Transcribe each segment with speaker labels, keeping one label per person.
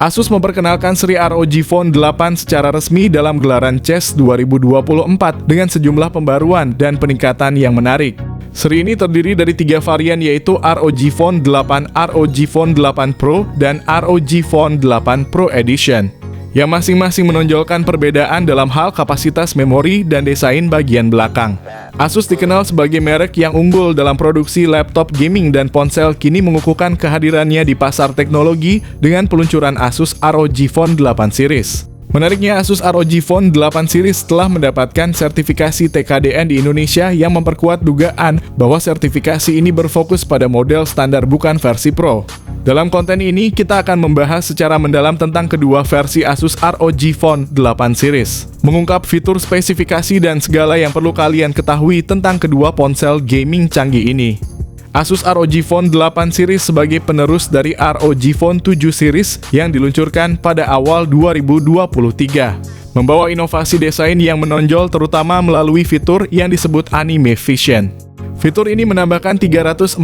Speaker 1: Asus memperkenalkan seri ROG Phone 8 secara resmi dalam gelaran CES 2024 dengan sejumlah pembaruan dan peningkatan yang menarik. Seri ini terdiri dari 3 varian yaitu ROG Phone 8, ROG Phone 8 Pro, dan ROG Phone 8 Pro Edition, yang masing-masing menonjolkan perbedaan dalam hal kapasitas memori dan desain bagian belakang. Asus dikenal sebagai merek yang unggul dalam produksi laptop gaming dan ponsel, kini mengukuhkan kehadirannya di pasar teknologi dengan peluncuran Asus ROG Phone 8 series. Menariknya, Asus ROG Phone 8 series telah mendapatkan sertifikasi TKDN di Indonesia yang memperkuat dugaan bahwa sertifikasi ini berfokus pada model standar bukan versi Pro. Dalam konten ini, kita akan membahas secara mendalam tentang kedua versi Asus ROG Phone 8 series, mengungkap fitur, spesifikasi, dan segala yang perlu kalian ketahui tentang kedua ponsel gaming canggih ini. Asus ROG Phone 8 series sebagai penerus dari ROG Phone 7 series yang diluncurkan pada awal 2023. Membawa inovasi desain yang menonjol terutama melalui fitur yang disebut Anime Vision. Fitur ini menambahkan 341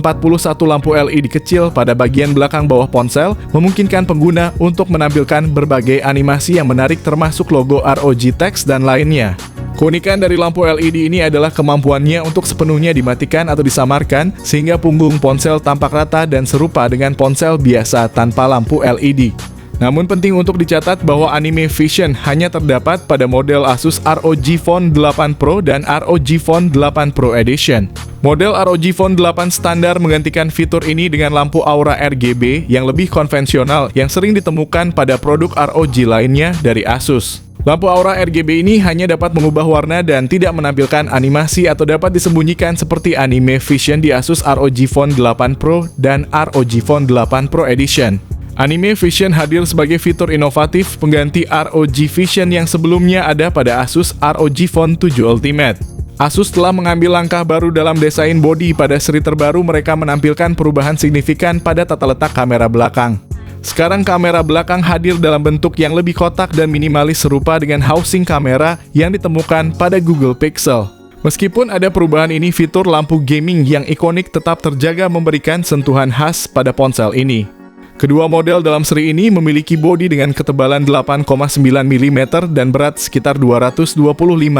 Speaker 1: lampu LED kecil pada bagian belakang bawah ponsel, memungkinkan pengguna untuk menampilkan berbagai animasi yang menarik termasuk logo ROG Text dan lainnya. Keunikan dari lampu LED ini adalah kemampuannya untuk sepenuhnya dimatikan atau disamarkan, sehingga punggung ponsel tampak rata dan serupa dengan ponsel biasa tanpa lampu LED. Namun penting untuk dicatat bahwa Anime Vision hanya terdapat pada model Asus ROG Phone 8 Pro dan ROG Phone 8 Pro Edition. Model ROG Phone 8 standar menggantikan fitur ini dengan lampu aura RGB yang lebih konvensional yang sering ditemukan pada produk ROG lainnya dari Asus. Lampu aura RGB ini hanya dapat mengubah warna dan tidak menampilkan animasi atau dapat disembunyikan seperti Anime Vision di Asus ROG Phone 8 Pro dan ROG Phone 8 Pro Edition. Anime Vision hadir sebagai fitur inovatif pengganti ROG Vision yang sebelumnya ada pada Asus ROG Phone 7 Ultimate. Asus telah mengambil langkah baru dalam desain bodi. Pada seri terbaru mereka menampilkan perubahan signifikan pada tata letak kamera belakang. Sekarang kamera belakang hadir dalam bentuk yang lebih kotak dan minimalis serupa dengan housing kamera yang ditemukan pada Google Pixel. Meskipun ada perubahan ini, fitur lampu gaming yang ikonik tetap terjaga memberikan sentuhan khas pada ponsel ini. Kedua model dalam seri ini memiliki bodi dengan ketebalan 8,9 mm dan berat sekitar 225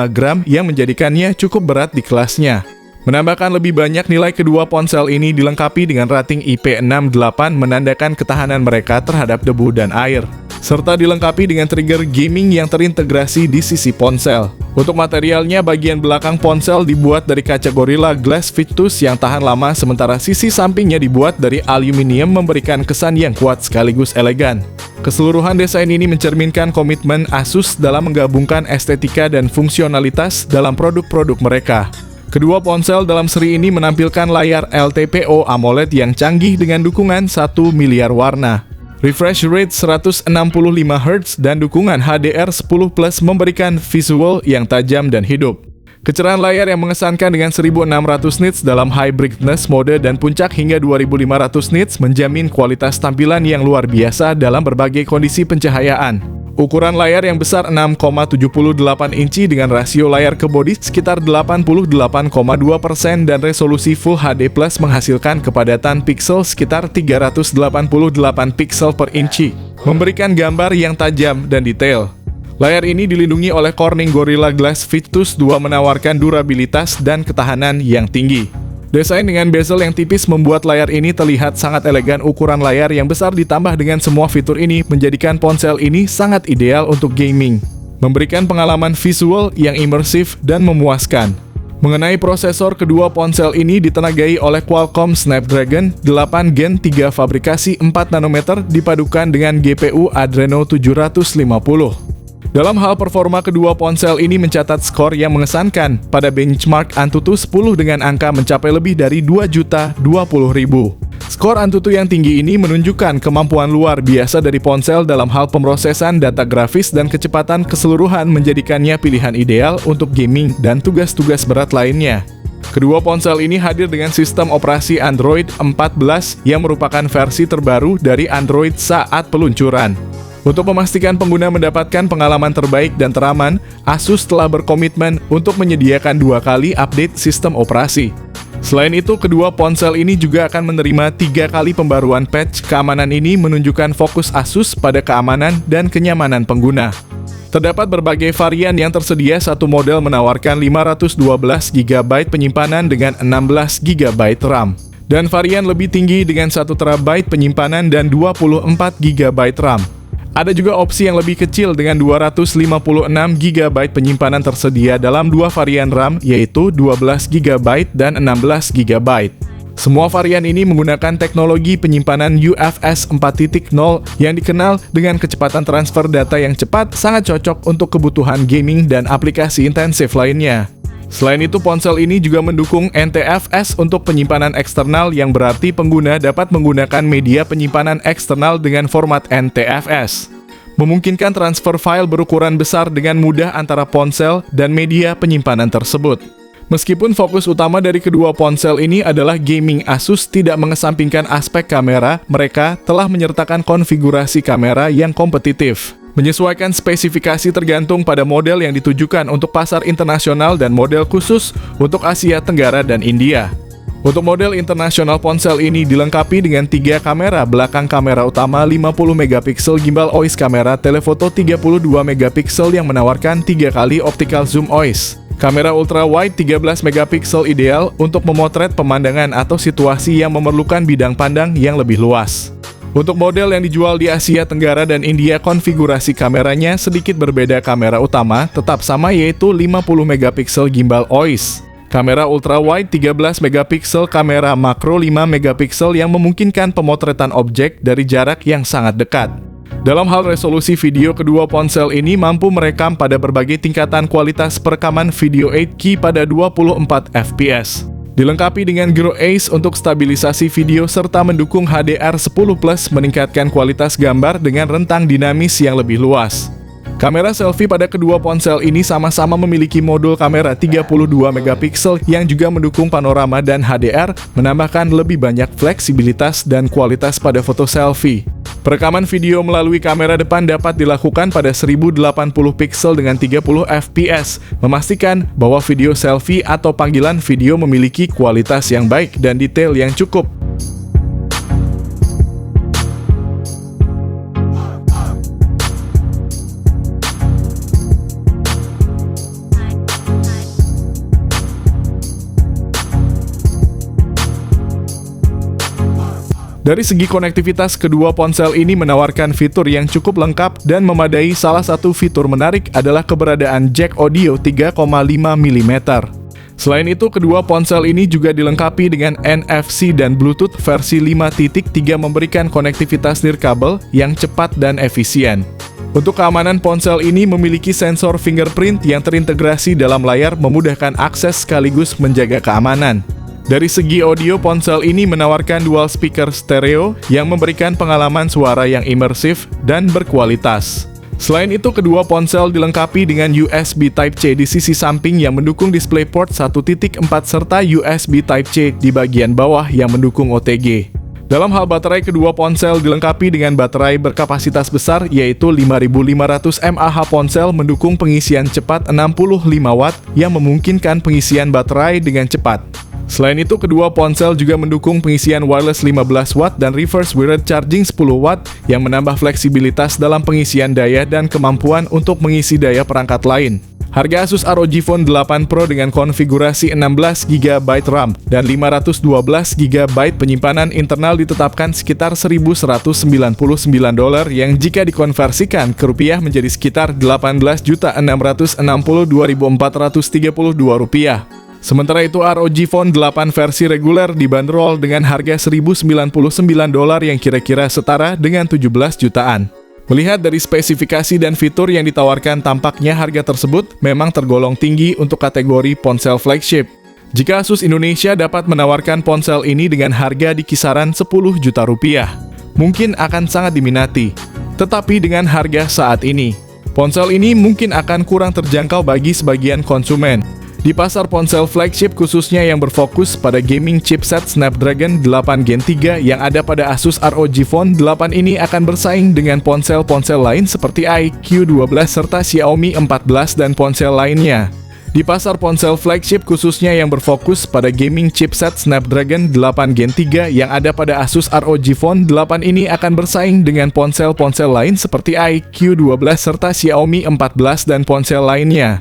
Speaker 1: gram yang menjadikannya cukup berat di kelasnya. Menambahkan lebih banyak nilai, kedua ponsel ini dilengkapi dengan rating IP68 menandakan ketahanan mereka terhadap debu dan air, serta dilengkapi dengan trigger gaming yang terintegrasi di sisi ponsel. Untuk materialnya, bagian belakang ponsel dibuat dari kaca Gorilla Glass Victus yang tahan lama, sementara sisi sampingnya dibuat dari aluminium memberikan kesan yang kuat sekaligus elegan. Keseluruhan desain ini mencerminkan komitmen Asus dalam menggabungkan estetika dan fungsionalitas dalam produk-produk mereka. Kedua ponsel dalam seri ini menampilkan layar LTPO AMOLED yang canggih dengan dukungan 1 miliar warna, refresh rate 165 Hz, dan dukungan HDR10+ memberikan visual yang tajam dan hidup. Kecerahan layar yang mengesankan dengan 1600 nits dalam high brightness mode dan puncak hingga 2500 nits menjamin kualitas tampilan yang luar biasa dalam berbagai kondisi pencahayaan. Ukuran layar yang besar 6,78 inci dengan rasio layar ke bodi sekitar 88,2% dan resolusi Full HD Plus menghasilkan kepadatan piksel sekitar 388 piksel per inci, memberikan gambar yang tajam dan detail. Layar ini dilindungi oleh Corning Gorilla Glass Victus 2 menawarkan durabilitas dan ketahanan yang tinggi. Desain dengan bezel yang tipis membuat layar ini terlihat sangat elegan. Ukuran layar yang besar ditambah dengan semua fitur ini menjadikan ponsel ini sangat ideal untuk gaming, memberikan pengalaman visual yang imersif dan memuaskan. Mengenai prosesor, kedua ponsel ini ditenagai oleh Qualcomm Snapdragon 8 Gen 3 fabrikasi 4 nanometer dipadukan dengan GPU Adreno 750. Dalam hal performa, kedua ponsel ini mencatat skor yang mengesankan pada benchmark Antutu 10 dengan angka mencapai lebih dari 2.020.000. Skor Antutu yang tinggi ini menunjukkan kemampuan luar biasa dari ponsel dalam hal pemrosesan data grafis dan kecepatan keseluruhan, menjadikannya pilihan ideal untuk gaming dan tugas-tugas berat lainnya. Kedua ponsel ini hadir dengan sistem operasi Android 14 yang merupakan versi terbaru dari Android saat peluncuran. Untuk memastikan pengguna mendapatkan pengalaman terbaik dan teraman, Asus telah berkomitmen untuk menyediakan 2 kali update sistem operasi. Selain itu, kedua ponsel ini juga akan menerima 3 kali pembaruan patch. Keamanan ini menunjukkan fokus Asus pada keamanan dan kenyamanan pengguna. Terdapat berbagai varian yang tersedia. Satu model menawarkan 512 GB penyimpanan dengan 16 GB RAM. Dan varian lebih tinggi dengan 1 TB penyimpanan dan 24 GB RAM. Ada juga opsi yang lebih kecil dengan 256 GB penyimpanan tersedia dalam 2 varian RAM, yaitu 12 GB dan 16 GB. Semua varian ini menggunakan teknologi penyimpanan UFS 4.0 yang dikenal dengan kecepatan transfer data yang cepat, sangat cocok untuk kebutuhan gaming dan aplikasi intensif lainnya. Selain itu, ponsel ini juga mendukung NTFS untuk penyimpanan eksternal, yang berarti pengguna dapat menggunakan media penyimpanan eksternal dengan format NTFS. Memungkinkan transfer file berukuran besar dengan mudah antara ponsel dan media penyimpanan tersebut. Meskipun fokus utama dari kedua ponsel ini adalah gaming, Asus tidak mengesampingkan aspek kamera. Mereka telah menyertakan konfigurasi kamera yang kompetitif, menyesuaikan spesifikasi tergantung pada model yang ditujukan untuk pasar internasional dan model khusus untuk Asia Tenggara dan India. Untuk model internasional, ponsel ini dilengkapi dengan 3 kamera belakang, kamera utama 50 megapiksel, gimbal OIS, kamera telefoto 32 megapiksel yang menawarkan 3 kali optical zoom OIS. Kamera ultra wide 13 megapiksel ideal untuk memotret pemandangan atau situasi yang memerlukan bidang pandang yang lebih luas. Untuk model yang dijual di Asia Tenggara dan India, konfigurasi kameranya sedikit berbeda. Kamera utama tetap sama, yaitu 50 megapiksel gimbal OIS. Kamera ultra wide 13 megapiksel, kamera makro 5 megapiksel yang memungkinkan pemotretan objek dari jarak yang sangat dekat. Dalam hal resolusi video, kedua ponsel ini mampu merekam pada berbagai tingkatan kualitas perekaman video 8K pada 24 fps. Dilengkapi dengan Gyro Ace untuk stabilisasi video serta mendukung HDR10+, meningkatkan kualitas gambar dengan rentang dinamis yang lebih luas. Kamera selfie pada kedua ponsel ini sama-sama memiliki modul kamera 32 megapiksel yang juga mendukung panorama dan HDR, menambahkan lebih banyak fleksibilitas dan kualitas pada foto selfie. Perekaman video melalui kamera depan dapat dilakukan pada 1080 piksel dengan 30 fps, memastikan bahwa video selfie atau panggilan video memiliki kualitas yang baik dan detail yang cukup. Dari segi konektivitas, kedua ponsel ini menawarkan fitur yang cukup lengkap dan memadai. Salah satu fitur menarik adalah keberadaan jack audio 3,5 mm. Selain itu, kedua ponsel ini juga dilengkapi dengan NFC dan Bluetooth versi 5.3, memberikan konektivitas nirkabel yang cepat dan efisien. Untuk keamanan, ponsel ini memiliki sensor fingerprint yang terintegrasi dalam layar, memudahkan akses sekaligus menjaga keamanan. Dari segi audio, ponsel ini menawarkan dual speaker stereo yang memberikan pengalaman suara yang imersif dan berkualitas. Selain itu, kedua ponsel dilengkapi dengan USB Type-C di sisi samping yang mendukung DisplayPort 1.4 serta USB Type-C di bagian bawah yang mendukung OTG. Dalam hal baterai, kedua ponsel dilengkapi dengan baterai berkapasitas besar, yaitu 5500 mAh. Ponsel mendukung pengisian cepat 65 Watt yang memungkinkan pengisian baterai dengan cepat. Selain itu, kedua ponsel juga mendukung pengisian wireless 15 Watt dan reverse wired charging 10 Watt yang menambah fleksibilitas dalam pengisian daya dan kemampuan untuk mengisi daya perangkat lain. Harga Asus ROG Phone 8 Pro dengan konfigurasi 16 GB RAM dan 512 GB penyimpanan internal ditetapkan sekitar $1.199 yang jika dikonversikan ke rupiah menjadi sekitar Rp18.662.432. Sementara itu, ROG Phone 8 versi reguler dibanderol dengan harga $1.099 yang kira-kira setara dengan 17 jutaan. Melihat dari spesifikasi dan fitur yang ditawarkan, tampaknya harga tersebut memang tergolong tinggi untuk kategori ponsel flagship. Jika Asus Indonesia dapat menawarkan ponsel ini dengan harga di kisaran 10 juta rupiah, mungkin akan sangat diminati. Tetapi dengan harga saat ini, ponsel ini mungkin akan kurang terjangkau bagi sebagian konsumen. Di pasar ponsel flagship, khususnya yang berfokus pada gaming, chipset Snapdragon 8 Gen 3 yang ada pada Asus ROG Phone 8 ini akan bersaing dengan ponsel-ponsel lain seperti iQOO 12 serta Xiaomi 14 dan ponsel lainnya. Di pasar ponsel flagship khususnya yang berfokus pada gaming chipset Snapdragon 8 Gen 3 yang ada pada Asus ROG Phone 8 ini akan bersaing dengan ponsel-ponsel lain seperti iQOO 12 serta Xiaomi 14 dan ponsel lainnya.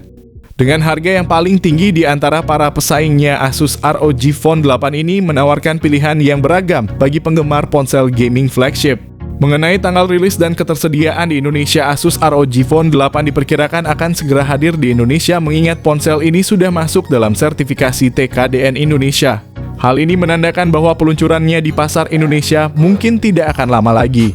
Speaker 1: Dengan harga yang paling tinggi di antara para pesaingnya, Asus ROG Phone 8 ini menawarkan pilihan yang beragam bagi penggemar ponsel gaming flagship. Mengenai tanggal rilis dan ketersediaan di Indonesia, Asus ROG Phone 8 diperkirakan akan segera hadir di Indonesia mengingat ponsel ini sudah masuk dalam sertifikasi TKDN Indonesia. Hal ini menandakan bahwa peluncurannya di pasar Indonesia mungkin tidak akan lama lagi.